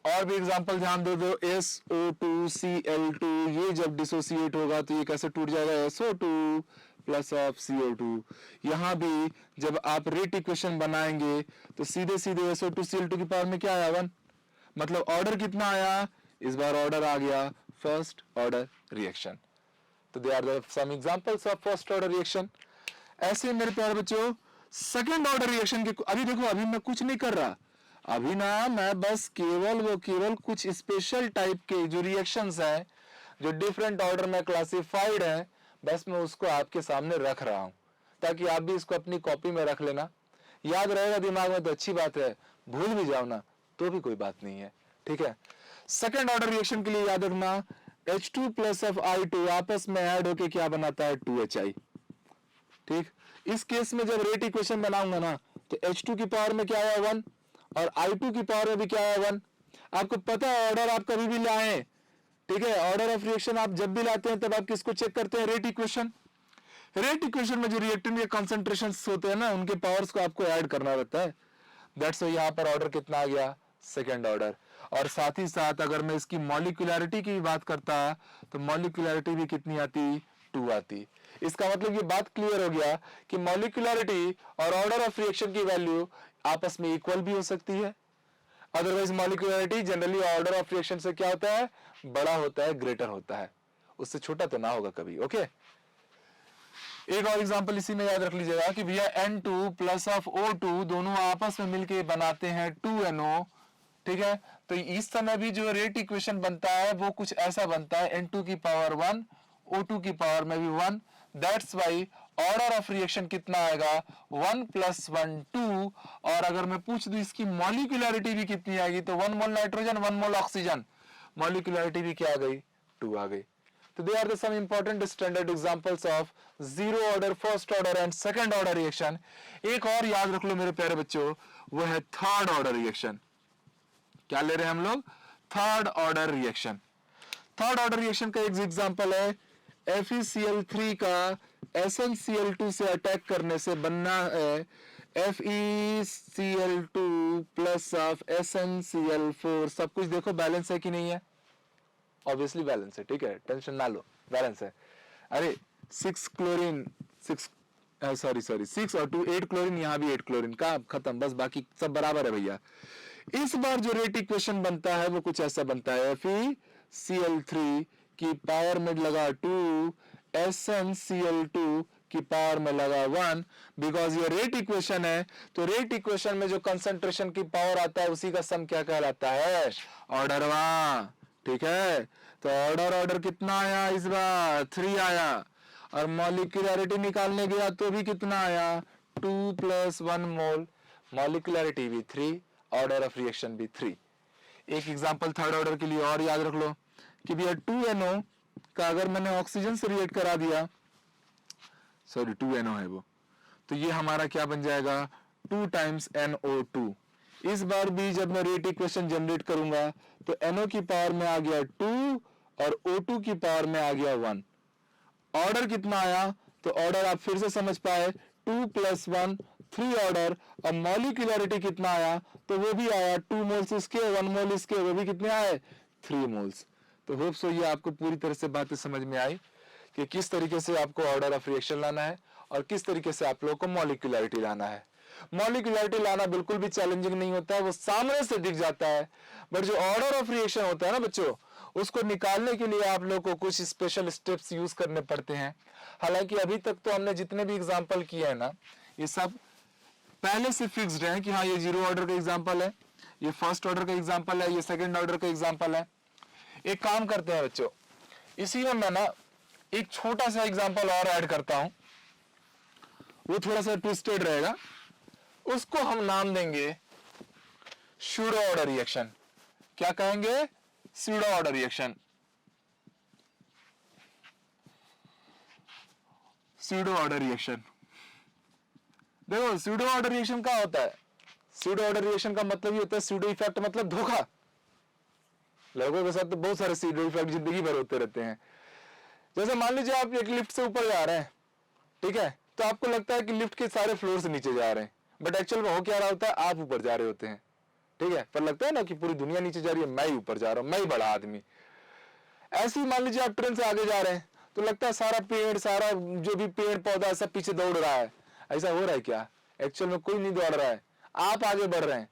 और भी एग्जांपल ध्यान दे दो, SO2Cl2, ये जब डिसोसिएट होगा तो ये कैसे टूट जाएगा, SO2 प्लस ऑफ CO2। यहां भी जब आप रेट इक्वेशन बनाएंगे तो सीधे सीधे SO2Cl2 की पावर में क्या आया, 1, मतलब ऑर्डर कितना आया, इस बार ऑर्डर आ गया फर्स्ट ऑर्डर रिएक्शन। तो they are the some examples of first order reaction. ऐसे मेरे प्यारे बच्चों सेकंड ऑर्डर रिएक्शन के, अभी देखो अभी मैं कुछ नहीं कर रहा, अभी ना मैं बस केवल कुछ स्पेशल टाइप के जो रिएक्शंस हैं, जो डिफरेंट ऑर्डर में क्लासिफाइड हैं, बस मैं उसको आपके सामने रख रहा हूं, ताकि आप भी इसको अपनी कॉपी में रख लेना, याद रहेगा दिमाग में तो अच्छी बात है, भूल भी जाओ ना तो भी कोई बात नहीं है, ठीक है। सेकंड ऑर्डर रिएक्शन के लिए याद रखना, H2 प्लस ऑफ I2 आपस में ऐड होके क्या बनाता है, 2HI, ठीक। इस केस में जब रेट इक्वेशन बनाऊंगा ना, तो H2 की पावर में क्या आया, 1, और I2 की पावर में भी क्या आया, 1। आपको पता है ऑर्डर आप कभी भी लाएं, ठीक है, ऑर्डर ऑफ रिएक्शन आप जब भी लाते हैं तब आप किसको चेक करते हैं, रेट इक्वेशन। रेट इक्वेशन में जो रिएक्टेंट के कंसंट्रेशन होते हैं ना, उनके पावर्स को आपको ऐड करना रहता है। दैट्स व्हाई यहाँ पर ऑर्डर कितना आ गया, सेकेंड ऑर्डर। और साथ ही साथ अगर मैं इसकी मॉलिक्यूलरिटी की बात करता तो मॉलिक्यूलरिटी भी कितनी आती, 2 आती। इसका मतलब ये बात क्लियर हो गया कि मॉलिक्यूलरिटी और ऑर्डर ऑफ रिएक्शन की वैल्यू आपस में इक्वल भी हो सकती है। Otherwise molecularity generally order of reaction से क्या होता है, बड़ा होता है, ग्रेटर होता है, उससे छोटा तो ना होगा कभी, ओके। एक और एग्जांपल इसी में याद रख लीजिएगा कि भैया N2 प्लस ऑफ O2 दोनों आपस में मिलके बनाते हैं 2NO, ठीक है। तो इस समय भी जो रेट इक्वेशन बनता है वो कुछ ऐसा बनता है, N2 की पावर 1, O2 की पावर में भी 1, that's why order of reaction कितना आएगा, 1 + 1 2। और अगर मैं पूछ दूं इसकी मॉलिक्यूलरिटी भी कितनी आएगी, तो 1 mole nitrogen 1 mole oxygen, molecularity भी क्या आ गई, 2 आ गई। तो they are the some important standard examples of 0 order, first order and second order reaction. एक और याद रख लो मेरे प्यारे बच्चों, वो है थर्ड ऑर्डर रिएक्शन। क्या ले रहे हैं हम लोग, third order reaction. Third order reaction का एक एग्जांपल है, FeCl3 का SnCl2 से अटैक करने से बनना है FeCl2 प्लस ऑफ SnCl4। सब कुछ देखो बैलेंस है कि नहीं है, ऑब्वियसली बैलेंस है, ठीक है, टेंशन ना लो, बैलेंस है। अरे 6 क्लोरीन 6 सॉरी 6 और 2 8 क्लोरीन, यहाँ भी 8 क्लोरीन का खत्म, बस बाकी सब बराबर है भैया। इस बार जो रेट इक्वेशन बनता है वो कुछ ऐसा बनता है, FeCl3 की पावर में लगा 2, SnCl2 की पावर में लगा 1, बिकॉज ये रेट इक्वेशन है। तो रेट इक्वेशन में जो कंसंट्रेशन की पावर आता है उसी का सम क्या कहलाता है, ऑर्डर 1। ठीक है, तो ऑर्डर कितना आया इस बार, 3 आया, और मॉलिक्यूलरिटी निकालने गया तो भी कितना आया, 2 + 1 मोल, मॉलिक्यूलरिटी भी 3, ऑर्डर ऑफ रिएक्शन भी 3। एक एग्जांपल थर्ड ऑर्डर के लिए और याद रख लो कि भैया 2NO का अगर मैंने ऑक्सीजन से रिएक्ट करा दिया, सॉरी 2NO है वो, तो ये हमारा क्या बन जाएगा, 2 × NO2। इस बार भी जब मैं रेट इक्वेशन जनरेट करूंगा तो NO की पावर में आ गया 2 और O2 की पावर में आ गया 1। ऑर्डर कितना आया, तो ऑर्डर आप फिर से समझ पाए, 2 + 1 3 ऑर्डर, और मॉलिक्यूलरिटी कितना आया, तो वो भी आया 2 मोल्स इसके 1 मोल इसके, वो भी कितने आए, 3 मोल्स। तो होप सो ये आपको पूरी तरह से बातें समझ में आई कि किस तरीके से आपको ऑर्डर ऑफ रिएक्शन लाना है और किस तरीके से आप लोगों को मॉलिक्यूलरिटी लाना है। मॉलिक्यूलरिटी लाना बिल्कुल भी चैलेंजिंग नहीं होता है, वो सामने से दिख जाता है, बट जो ऑर्डर ऑफ रिएक्शन होता है ना बच्चों, उसको निकालने के लिए आप लोगों को कुछ स्पेशल स्टेप्स यूज करने पड़ते हैं। हालांकि अभी तक तो हमने जितने भी एग्जांपल किए हैं ना, ये सब पहले से फिक्स्ड है कि हाँ ये 0 ऑर्डर का एग्जांपल है, ये फर्स्ट ऑर्डर का एग्जांपल है, ये सेकंड ऑर्डर का एग्जांपल है। एक काम करते हैं बच्चों, इसी में मैं ना एक छोटा सा एग्जांपल और ऐड करता हूं, वो थोड़ा सा ट्विस्टेड रहेगा, उसको हम नाम देंगे स्यूडो ऑर्डर रिएक्शन। क्या कहेंगे, pseudo order reaction. Pseudo order reaction, देखो स्यूडो ऑर्डर रिएक्शन क्या होता है, स्यूडो ऑर्डर रिएक्शन का मतलब ये होता है, स्यूडो इफेक्ट मतलब धोखा। लोगों के साथ तो बहुत सारे स्यूडो इफेक्ट जिंदगी भर होते रहते हैं। जैसे मान लीजिए आप एक लिफ्ट से ऊपर जा रहे हैं, ठीक है, तो आपको लगता है कि लिफ्ट के सारे फ्लोर से नीचे जा रहे हैं, बट एक्चुअल में हो क्या रहा होता है, आप ऊपर जा रहे होते हैं। ठीक है, पर लगता है ना कि पूरी दुनिया नीचे जा रही है, मैं ही ऊपर जा रहा हूं, मैं ही बड़ा आदमी। ऐसे ही मान लीजिए आप ट्रेन से आगे जा रहे हैं, तो लगता है सारा पेड़, सारा जो भी पेड़ पौधा सब पीछे दौड़ रहा है। ऐसा हो रहा है क्या, एक्चुअल में कोई नहीं दौड़ रहा है, आप आगे बढ़ रहे हैं।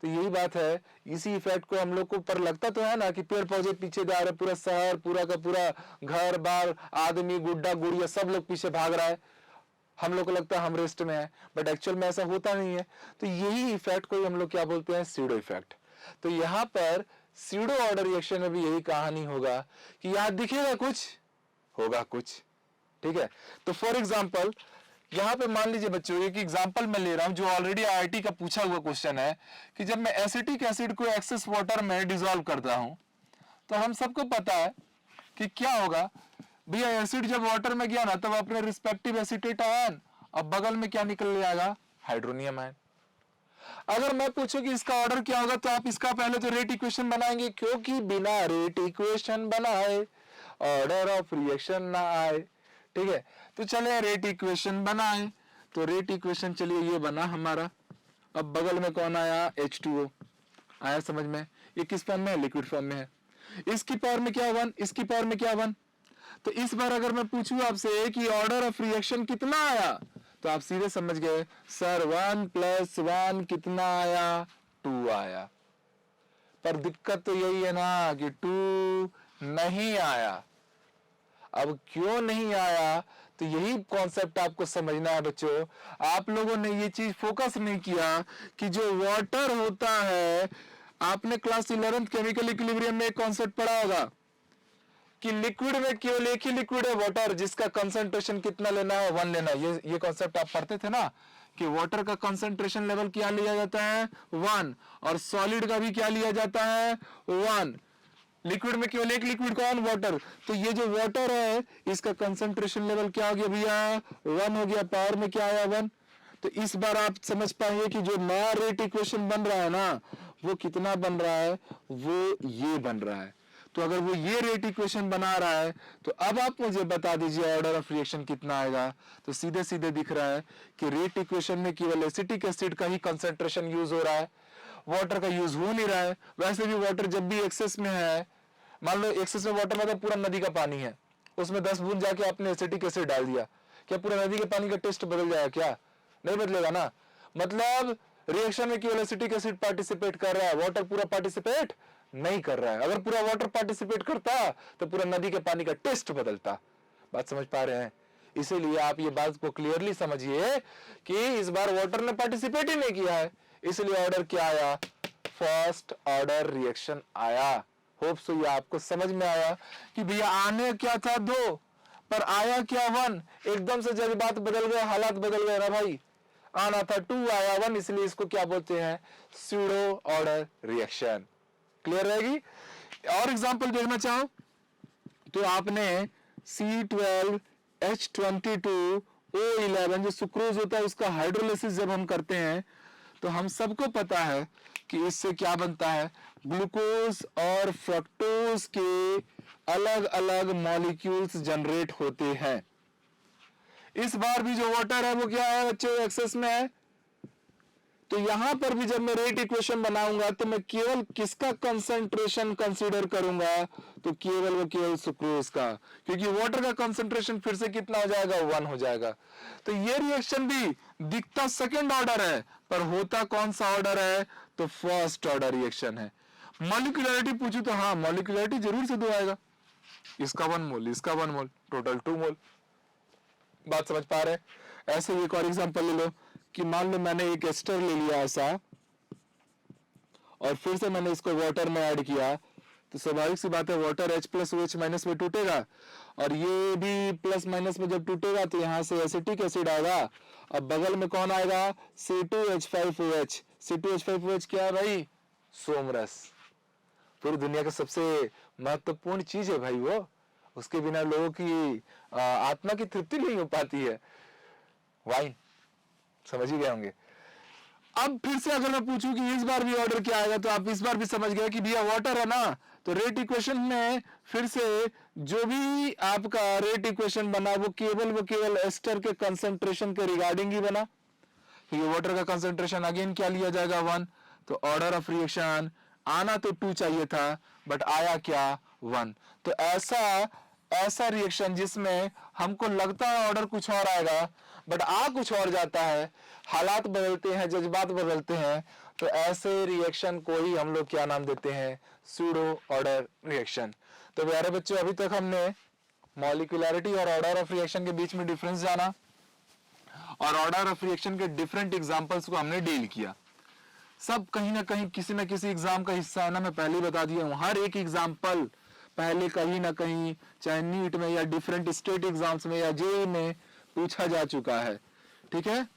तो यही बात है, इसी इफेक्ट को हम लोग को पर लगता तो है ना कि पेड़ पौधे पीछे जा रहे, पूरा शहर पूरा का पूरा घर बार आदमी गुड्डा गुड़िया सब लोग पीछे भाग रहा है, हम लोग को लगता है हम रेस्ट में है, बट एक्चुअल में ऐसा होता नहीं है। तो यही इफेक्ट को हम लोग क्या बोलते हैं, स्यूडो इफेक्ट। तो यहाँ पर स्यूडो ऑर्डर रिएक्शन में भी यही कहानी होगा कि यहाँ दिखेगा कुछ, होगा कुछ। ठीक है, तो फॉर एग्जाम्पल यहाँ पे मान लीजिए बच्चों, एक एग्जांपल मैं ले रहा हूं जो ऑलरेडी आईआईटी का पूछा हुआ क्वेश्चन है कि जब मैं एसिटिक एसिड को एक्सेस वाटर में डिसॉल्व करता हूं तो हम सबको पता है कि क्या होगा भैया, एसिड जब वाटर में गया ना तब अपने रिस्पेक्टिव एसिटेट आयन, अब बगल में क्या निकल आएगा, हाइड्रोनियम आयन। अगर मैं पूछूं कि इसका ऑर्डर क्या होगा, तो आप इसका पहले तो रेट इक्वेशन बनाएंगे, क्योंकि बिना रेट इक्वेशन बनाए ऑर्डर ऑफ रिएक्शन ना आए। ठीक है, तो चले रेट इक्वेशन बनाए, तो रेट इक्वेशन चलिए ये बना हमारा। अब बगल में कौन आया, H2O आया, समझ में, ये किस फॉर्म में है, लिक्विड फॉर्म में है। इसकी पावर में क्या 1, इसकी पावर में क्या 1। तो इस बार अगर मैं पूछूं आपसे कि ऑर्डर ऑफ रिएक्शन कितना आया, तो आप सीधे समझ गए सर 1 + 1 कितना आया, 2 आया। पर दिक्कत तो यही है ना कि 2 नहीं आया। अब क्यों नहीं आया, तो यही कॉन्सेप्ट आपको समझना है बच्चों। आप लोगों ने ये चीज फोकस नहीं किया कि जो वाटर होता है, आपने क्लास 11th केमिकल इक्विलिब्रियम में एक कॉन्सेप्ट पढ़ा होगा कि लिक्विड में केवल एक ही लिक्विड है, वाटर, जिसका कंसंट्रेशन कितना लेना है, 1 लेना है। ये कॉन्सेप्ट आप पढ़ते थे ना कि वाटर का कंसंट्रेशन लेवल क्या लिया जाता है, 1, और सॉलिड का भी क्या लिया जाता है, 1। लिक्विड में केवल एक लिक्विड कौन, वाटर। तो ये जो वाटर है इसका कंसंट्रेशन लेवल क्या हो गया भैया, 1 हो गया, पावर में क्या आया, 1। तो इस बार आप समझ पाएंगे कि जो नया रेट इक्वेशन बन रहा है ना, वो कितना बन रहा है, वो ये बन रहा है। तो अगर वो ये रेट इक्वेशन बना रहा है, तो अब आप मुझे बता दीजिए ऑर्डर ऑफ रिएक्शन कितना आएगा। तो सीधे सीधे दिख रहा है कि रेट इक्वेशन में केवल एसिटिक एसिड का ही कंसंट्रेशन यूज हो रहा है, वाटर का यूज हो नहीं रहा है। वैसे भी वाटर जब भी एक्सेस में है, मान लो एक्सेस में वाटर मतलब पूरा नदी का पानी है, उसमें 10 बूंद जाके आपने एसिटिक एसिड डाल दिया, क्या पूरा नदी के पानी का टेस्ट बदल जाएगा? क्या नहीं बदलेगा ना। मतलब रिएक्शन में केवल एसिटिक एसिड पार्टिसिपेट कर रहा है, वाटर पूरा पार्टिसिपेट नहीं कर रहा है। अगर पूरा वाटर पार्टिसिपेट करता तो पूरा नदी के पानी का टेस्ट बदलता। बात समझ पा रहे हैं? इसीलिए आप ये बात को क्लियरली समझिए कि इस बार वाटर ने पार्टिसिपेट ही नहीं किया है, इसलिए ऑर्डर क्या आया? फर्स्ट ऑर्डर रिएक्शन आया। होप सो ये आपको समझ में आया कि भैया आने क्या था 2 पर आया क्या 1। एकदम से जज्बात बदल गए, हालात बदल गए ना भाई। आना था 2 आया 1, इसलिए इसको क्या बोलते हैं? Pseudo order reaction. क्लियर रहेगी? और एग्जांपल देखना चाहो तो आपने C12H22O11 जो सुक्रोज होता है उसका हाइड्रोलिसिस जब हम करते हैं तो हम सबको पता है कि इससे क्या बनता है? ग्लूकोज और फ्रक्टोज के अलग अलग मॉलिक्यूल्स जनरेट होते हैं। इस बार भी जो वाटर है वो क्या है बच्चों? एक्सेस में है। तो यहां पर भी जब मैं रेट इक्वेशन बनाऊंगा तो मैं केवल किसका कंसंट्रेशन कंसीडर करूंगा? तो केवल सुक्रोज का, क्योंकि वाटर का कंसंट्रेशन फिर से कितना हो जाएगा? 1 हो जाएगा। तो ये रिएक्शन भी दिखता सेकंड ऑर्डर है पर होता कौन सा ऑर्डर है? तो फर्स्ट ऑर्डर रिएक्शन है। मॉलिक्यूलरिटी पूछू तो हाँ, मॉलिक्यूलरिटी जरूर से 2 आएगा। इसका 1 मोल, इसका 1 मोल, टोटल 2 मोल। बात समझ पा रहे हैं? ऐसे ही एक और एग्जांपल ले लो कि मान लो मैंने एक एस्टर ले लिया ऐसा और फिर से मैंने इसको वाटर में ऐड किया, तो स्वाभाविक सी बात है water H plus OH minus में टूटेगा और ये भी प्लस माइनस में जब टूटेगा तो यहाँ से एसिटिक एसिड आएगा। अब बगल में कौन आएगा? C2H5OH। C2H5OH क्या है भाई? सोमरस। पूरी दुनिया का सबसे महत्वपूर्ण चीज है भाई वो, उसके बिना लोगों की आत्मा की तृप्ति नहीं हो पाती है। वाइन, समझ ही गए होंगे। अब फिर से अगर मैं पूछूं कि इस बार भी ऑर्डर क्या आएगा तो आप इस बार भी समझ गए कि भैया वाटर है ना, तो रेट इक्वेशन में फिर से जो भी आपका रेट इक्वेशन बना वो केवल एस्टर के कंसंट्रेशन के रिगार्डिंग ही बना। ये वाटर का कंसंट्रेशन अगेन क्या लिया जाएगा? 1। तो ऑर्डर ऑफ रिएक्शन आना तो 2 चाहिए था बट आया क्या? 1। तो ऐसा रिएक्शन जिसमें हमको लगता है ऑर्डर कुछ और आएगा बट आ कुछ और जाता है, हालात बदलते हैं, जज्बात बदलते हैं, तो ऐसे रिएक्शन को ही हम लोग क्या नाम देते हैं? Pseudo order reaction. तो प्यारे बच्चों, अभी तक हमने मॉलिक्यूलरिटी और ऑर्डर ऑफ रिएक्शन के बीच में डिफरेंस जाना और ऑर्डर ऑफ रिएक्शन के डिफरेंट एग्जांपल्स को हमने डील किया। सब कहीं ना कहीं किसी ना किसी एग्जाम का हिस्सा है ना, मैं पहले ही बता दिया हूं। हर एक एग्जांपल पहले कहीं ना कहीं चाहे नीट में या डिफरेंट स्टेट एग्जाम्स में या जेईई में पूछा जा चुका है। ठीक है,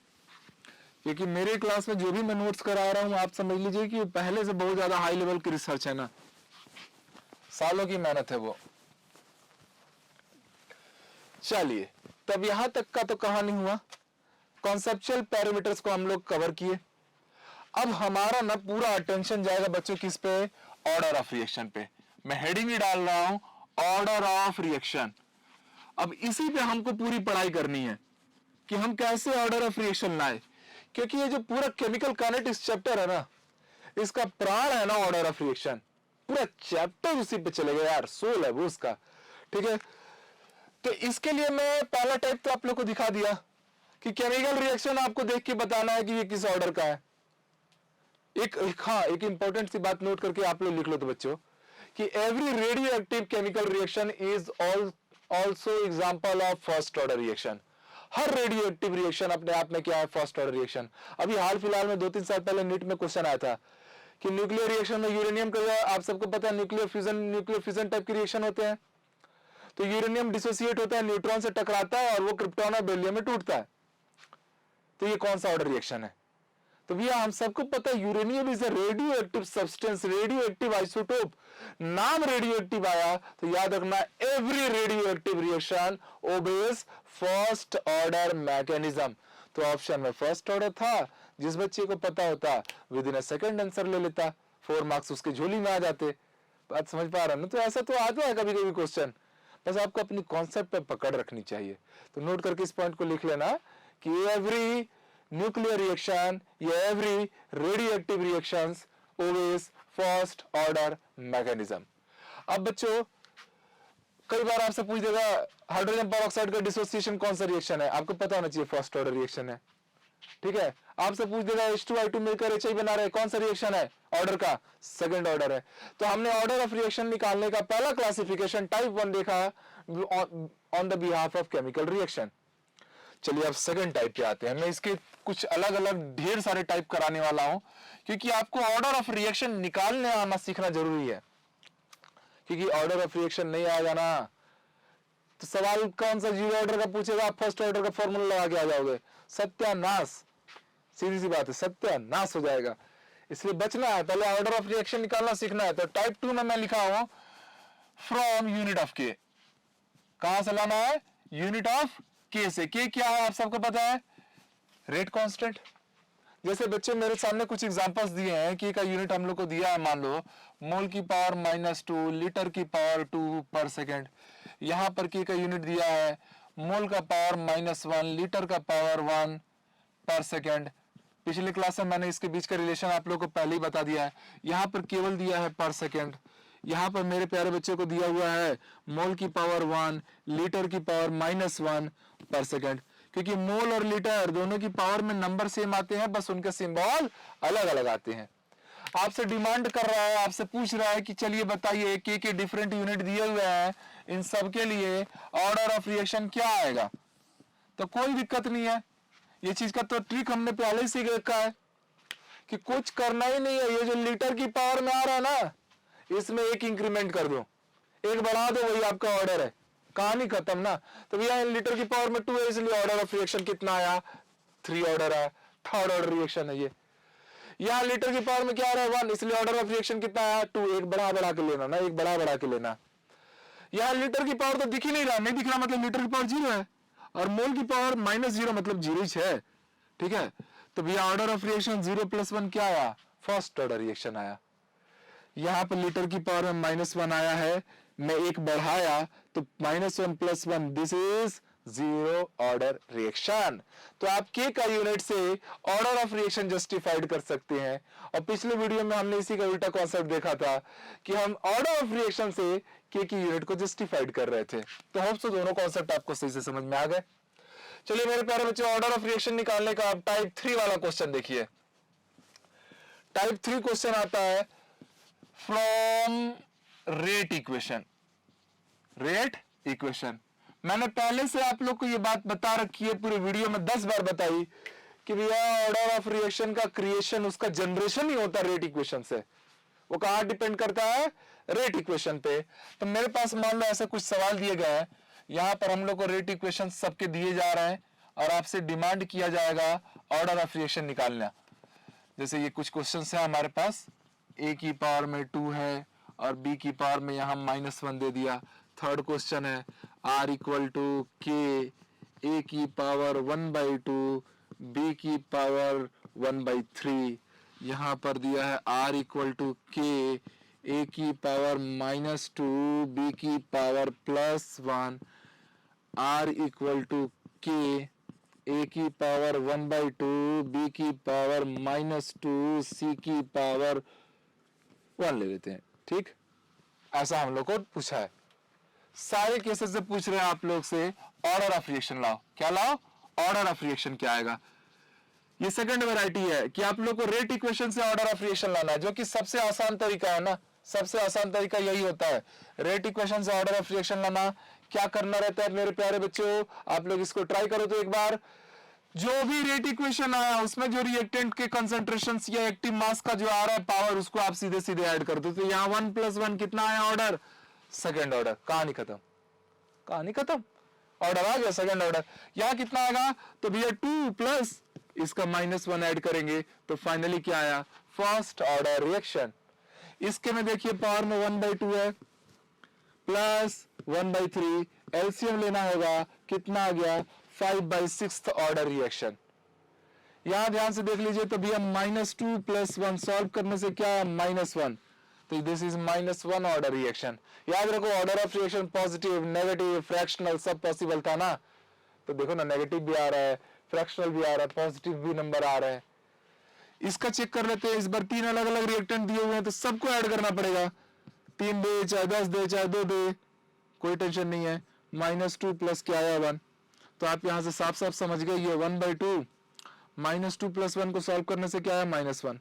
क्योंकि मेरे क्लास में जो भी मैं नोट्स करा रहा हूं आप समझ लीजिए कि पहले से बहुत ज्यादा हाई लेवल की रिसर्च है ना, सालों की मेहनत है वो। चलिए, तब यहां तक का तो कहानी हुआ, कॉन्सेप्चुअल पैरामीटर्स को हम लोग कवर किए। अब हमारा ना पूरा अटेंशन जाएगा बच्चों किस पे? ऑर्डर ऑफ रिएक्शन पे। मैं हेडिंग ही डाल रहा हूं ऑर्डर ऑफ रिएक्शन। अब इसी पे हमको पूरी पढ़ाई करनी है कि हम कैसे ऑर्डर ऑफ रिएक्शन लाए, क्योंकि ये जो पूरा केमिकल काइनेटिक्स चैप्टर है ना, इसका प्राण है ना ऑर्डर ऑफ रिएक्शन। पूरा चैप्टर उसी पे चलेगा यार, सोल है वो उसका। ठीक है, तो इसके लिए मैं पहला टाइप तो आप लोग को दिखा दिया कि केमिकल रिएक्शन आपको देख के बताना है कि ये किस ऑर्डर का है। एक इंपॉर्टेंट सी बात नोट करके आप लोग लिख लो तो बच्चों कि every radio active chemical reaction is also example of first order reaction. Her radio active reaction अपने आप में क्या है? First order reaction. अभी हाल फिलहाल में 2-3 साल पहले नीट में क्वेश्चन आया था कि न्यूक्लियर रिएक्शन में यूरेनियम का, आप सबको पता है न्यूक्लियर फ्यूजन टाइप के रिएक्शन होते हैं। तो यूरेनियम डिसोसिएट होता है, न्यूट्रॉन से टकराता है और वो क्रिप्टॉन और बेरिलियम में टूटता है। तो ये कौन सा ऑर्डर रिएक्शन है? तो भैया हम सबको पता है uranium is a radio active substance, radio active isotope. नाम रेडियो एक्टिव आया तो याद रखना every radio active reaction obeys first order mechanism. तो ऑप्शन में फर्स्ट ऑर्डर था, जिस बच्चे को पता होता with in a second answer ले लेता, 4 मार्क्स उसके झोली में आ जाते। बात समझ पा रहा ना? तो ऐसा तो आता है कभी कभी क्वेश्चन, बस आपको अपनी कॉन्सेप्ट पे पकड़ रखनी चाहिए। तो नोट करके इस पॉइंट को लिख लेना कि एवरी न्यूक्लियर रिएक्शन या every radioactive reactions always first order mechanism. अब बच्चों कई बार आपसे पूछ देगा हाइड्रोजन पेरोक्साइड का डिसोसिएशन कौन सा रिएक्शन है? आपको पता होना चाहिए, फर्स्ट ऑर्डर रिएक्शन है। ठीक है, आपसे पूछ देगा H2I2 मिलकर HI बना रहे, कौन सा रिएक्शन है? ऑर्डर का सेकंड ऑर्डर है। तो हमने ऑर्डर ऑफ रिएक्शन निकालने का पहला क्लासिफिकेशन टाइप 1 देखा on the behalf of chemical reaction. चलिए अब सेकंड टाइप पे आते हैं। मैं इसके कुछ अलग अलग ढेर सारे टाइप कराने वाला हूं, क्योंकि आपको ऑर्डर ऑफ रिएक्शन निकालने आना सीखना जरूरी है। क्योंकि ऑर्डर ऑफ रिएक्शन नहीं आएगा ना तो सवाल कौन सा जीरो ऑर्डर का पूछेगा, आप फर्स्ट ऑर्डर का फॉर्मूला लगा के आ जाओगे, सत्यानाश, सीधी सी बात है, सत्यानाश हो जाएगा। इसलिए बचना है, पहले ऑर्डर ऑफ रिएक्शन निकालना सीखना है। तो टाइप 2 में मैं लिखा हूं फ्रॉम यूनिट ऑफ के। कहां से लाना है? यूनिट ऑफ के से। के क्या है आप सबको पता है? Rate constant. जैसे बच्चे मेरे सामने कुछ एग्जांपल्स दिए हैं, के का यूनिट हम लोग को दिया है, मान लो मोल की पावर -2, लीटर की पावर 2 पर सेकेंड। यहां पर के का यूनिट दिया है मोल का पावर -1, लीटर का पावर 1 पर सेकेंड। पिछले क्लास में मैंने इसके बीच का रिलेशन आप लोग को पहले ही बता दिया है। यहाँ पर केवल दिया है पर सेकेंड। यहाँ पर मेरे प्यारे बच्चे को दिया हुआ है मोल की पावर 1, लीटर की पावर -1 पर सेकेंड। क्योंकि मोल और लीटर दोनों की पावर में नंबर सेम आते हैं, बस उनके सिंबल अलग अलग आते हैं। आपसे डिमांड कर रहा है, आपसे पूछ रहा है कि चलिए बताइए के डिफरेंट यूनिट दिए हुए हैं, इन सब के लिए ऑर्डर ऑफ रिएक्शन क्या आएगा? तो कोई दिक्कत नहीं है, ये चीज का तो ट्रिक हमने पहले से रखा है कि कुछ करना ही नहीं है। ये जो लीटर की पावर में आ रहा है ना, इसमें एक इंक्रीमेंट कर दो, एक बढ़ा दो, वही आपका ऑर्डर है, कहानी खत्म ना। तो भैया लीटर की पावर में 2 है, इसलिए ऑर्डर ऑफ रिएक्शन कितना आया? 3 ऑर्डर है, थर्ड ऑर्डर रिएक्शन है ये। यहाँ लीटर की पावर में क्या आ रहा है? 1, इसलिए ऑर्डर ऑफ रिएक्शन कितना आया? 2। एक बढ़ा बढ़ा के लेना ना, एक बढ़ा बढ़ा के लेना। यहाँ लीटर की पावर तो दिख ही नहीं रहा, नहीं दिख रहा मतलब लीटर की पावर 0 है, और मोल की पावर -0 मतलब 0 है। ठीक है, तो भैया ऑर्डर ऑफ रिएक्शन 0 + 1 क्या आया? फर्स्ट ऑर्डर रिएक्शन आया। यहाँ पर लीटर की पावर में -1 आया है, मैं एक बढ़ाया तो -1 + 1, दिस इज 0 ऑर्डर रिएक्शन। तो आप के का यूनिट से ऑर्डर ऑफ रिएक्शन जस्टिफाइड कर सकते हैं। और पिछले वीडियो में हमने इसी का उल्टा कॉन्सेप्ट देखा था कि हम ऑर्डर ऑफ रिएक्शन से के की यूनिट को जस्टिफाइड कर रहे थे। तो होप सो दोनों कॉन्सेप्ट आपको सही से समझ में आ गए। चलिए मेरे प्यारे बच्चों, ऑर्डर ऑफ रिएक्शन निकालने का आप टाइप 3 वाला क्वेश्चन देखिए। टाइप 3 क्वेश्चन आता है from rate equation. Rate equation मैंने पहले से आप लोग को ये बात बता रखी है, पूरी वीडियो में 10 बार बताई कि भैया ऑर्डर ऑफ रिएक्शन का क्रिएशन, उसका जनरेशन ही होता है रेट इक्वेशन से। वो कहां डिपेंड करता है? रेट इक्वेशन पे। तो मेरे पास मान लो ऐसे कुछ सवाल दिए गए हैं, यहां पर हम लोग को रेट इक्वेशन सबके दिए जा रहे हैं और आपसे डिमांड किया जाएगा ऑर्डर ऑफ रिएक्शन निकालना। जैसे ये कुछ क्वेश्चन है हमारे पास, ए की पावर में 2 है और बी की पावर में यहां -1 दे दिया। थर्ड क्वेश्चन है R = K, ए की पावर 1/2, बी की पावर 1/3। यहां पर दिया है R = K, ए की पावर -2, बी की पावर +1, R = K, ए की पावर 1/2, बी की पावर -2, सी की पावर 1 ले लेते हैं। ठीक, ऐसा हम लोग को पूछा है। सारे केसेस से पूछ रहे हैं आप लोग से ऑर्डर ऑफ रिएक्शन लाओ। क्या लाओ? ऑर्डर ऑफ रिएक्शन क्या आएगा? ये सेकंड वैरायटी है कि आप लोग को रेट इक्वेशन से ऑर्डर ऑफ रिएक्शन लाना है, जो कि सबसे आसान तरीका है ना, सबसे आसान तरीका यही होता है, रेट इक्वेशन से ऑर्डर ऑफ रिएक्शन लाना। क्या करना रहता है मेरे प्यारे बच्चों, आप लोग इसको ट्राई करो तो एक बार। जो भी रेट इक्वेशन आया उसमें जो रिएक्टेंट के कंसंट्रेशन या एक्टिव मास का जो आ रहा है पावर, उसको आप सीधे सीधे ऐड कर दो। तो यहाँ 1 + 1 कितना आया? Order second order. कहानी खत्म, कहानी खत्म, ऑर्डर आ गया सेकेंड ऑर्डर। यहाँ कितना आएगा? तो भैया 2 प्लस इसका -1 ऐड करेंगे तो फाइनली क्या आया? First order reaction. इसके में देखिए पावर में 1/2 है प्लस 1/3, एलसीएम लेना होगा, कितना आ गया? 5/6 ऑर्डर रिएक्शन। यहां ध्यान से देख लीजिए, तो भैया -2 + 1 सॉल्व करने से क्या? -1, तो दिस इज -1 ऑर्डर रिएक्शन। याद रखो order of reaction positive, negative, fractional सब पॉसिबल था ना। तो देखो ना, नेगेटिव भी आ रहा है, फ्रैक्शनल भी आ रहा है, पॉजिटिव भी नंबर आ रहा है। इसका चेक कर लेते हैं। इस बार 3 अलग अलग रिएक्टेंट दिए हुए हैं तो सबको ऐड करना पड़ेगा। 3 दे, चाहे 10 दे, चाहे 2 दे, कोई टेंशन नहीं है। -2 प्लस क्या आया 1। तो आप यहां से साफ साफ समझ गए ये 1/2 -2 + 1 को सॉल्व करने से क्या आया -1।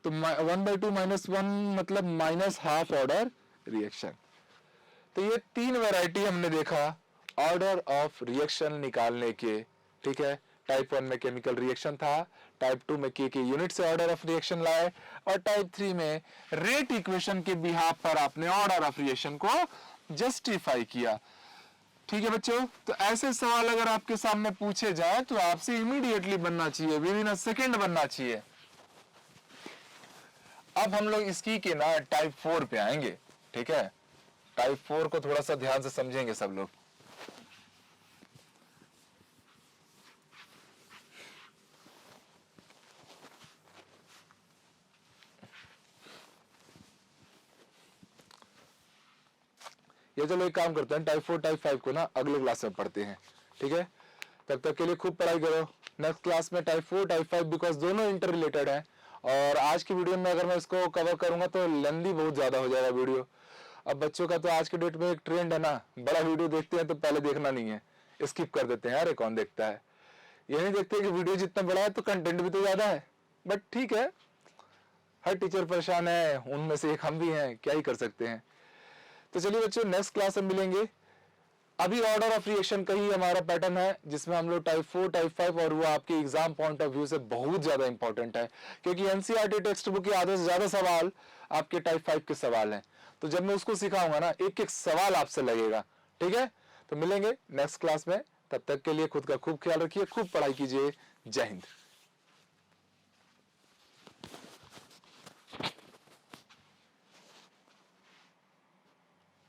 तो 1/2 -1 मतलब -हाफ ऑर्डर रिएक्शन। तो ये 3 वैरायटी हमने देखा ऑर्डर ऑफ रिएक्शन निकालने के, ठीक है। टाइप 1 में केमिकल रिएक्शन था, टाइप 2 में के यूनिट से ऑर्डर ऑफ रिएक्शन लाए, और टाइप 3 में रेट इक्वेशन के बिहाफ पर आपने ऑर्डर ऑफ रिएक्शन को जस्टिफाई किया। ठीक है बच्चों, तो ऐसे सवाल अगर आपके सामने पूछे जाए तो आपसे इमीडिएटली बनना चाहिए, विद इन अ सेकेंड बनना चाहिए। अब हम लोग इसकी के ना टाइप 4 पे आएंगे, ठीक है। टाइप 4 को थोड़ा सा ध्यान से समझेंगे सब लोग। ये चलो एक काम करते हैं, टाइप 4 टाइप 5 को ना अगले क्लास में पढ़ते हैं, ठीक है। तब तक के लिए खूब पढ़ाई करो। नेक्स्ट क्लास में टाइप 4 टाइप 5 बिकॉज दोनों इंटर रिलेटेड है, और आज की वीडियो में अगर मैं इसको कवर करूंगा तो लेंदी बहुत ज्यादा हो जाएगा वीडियो। अब बच्चों का तो आज के डेट में एक ट्रेंड है ना, बड़ा वीडियो देखते हैं तो पहले देखना नहीं है, स्किप कर देते हैं। अरे कौन देखता है, ये नहीं देखते कि वीडियो जितना बड़ा है तो कंटेंट भी तो ज्यादा है। बट ठीक है, हर टीचर परेशान है, उनमें से एक हम भी हैं, क्या ही कर सकते हैं। तो चलिए बच्चों, नेक्स्ट क्लास में मिलेंगे। अभी ऑर्डर ऑफ रिएक्शन का ही हमारा पैटर्न है, जिसमें हम लोग टाइप 4 टाइप 5, और वो आपके एग्जाम पॉइंट ऑफ व्यू से बहुत ज्यादा इंपॉर्टेंट है, क्योंकि एनसीईआरटी टेक्स्ट बुक के आधे से ज्यादा सवाल आपके टाइप 5 के सवाल हैं। तो जब मैं उसको सिखाऊंगा ना, एक एक सवाल आपसे लगेगा, ठीक है। तो मिलेंगे नेक्स्ट क्लास में, तब तक के लिए खुद का खूब ख्याल रखिए, खूब पढ़ाई कीजिए। जय हिंद।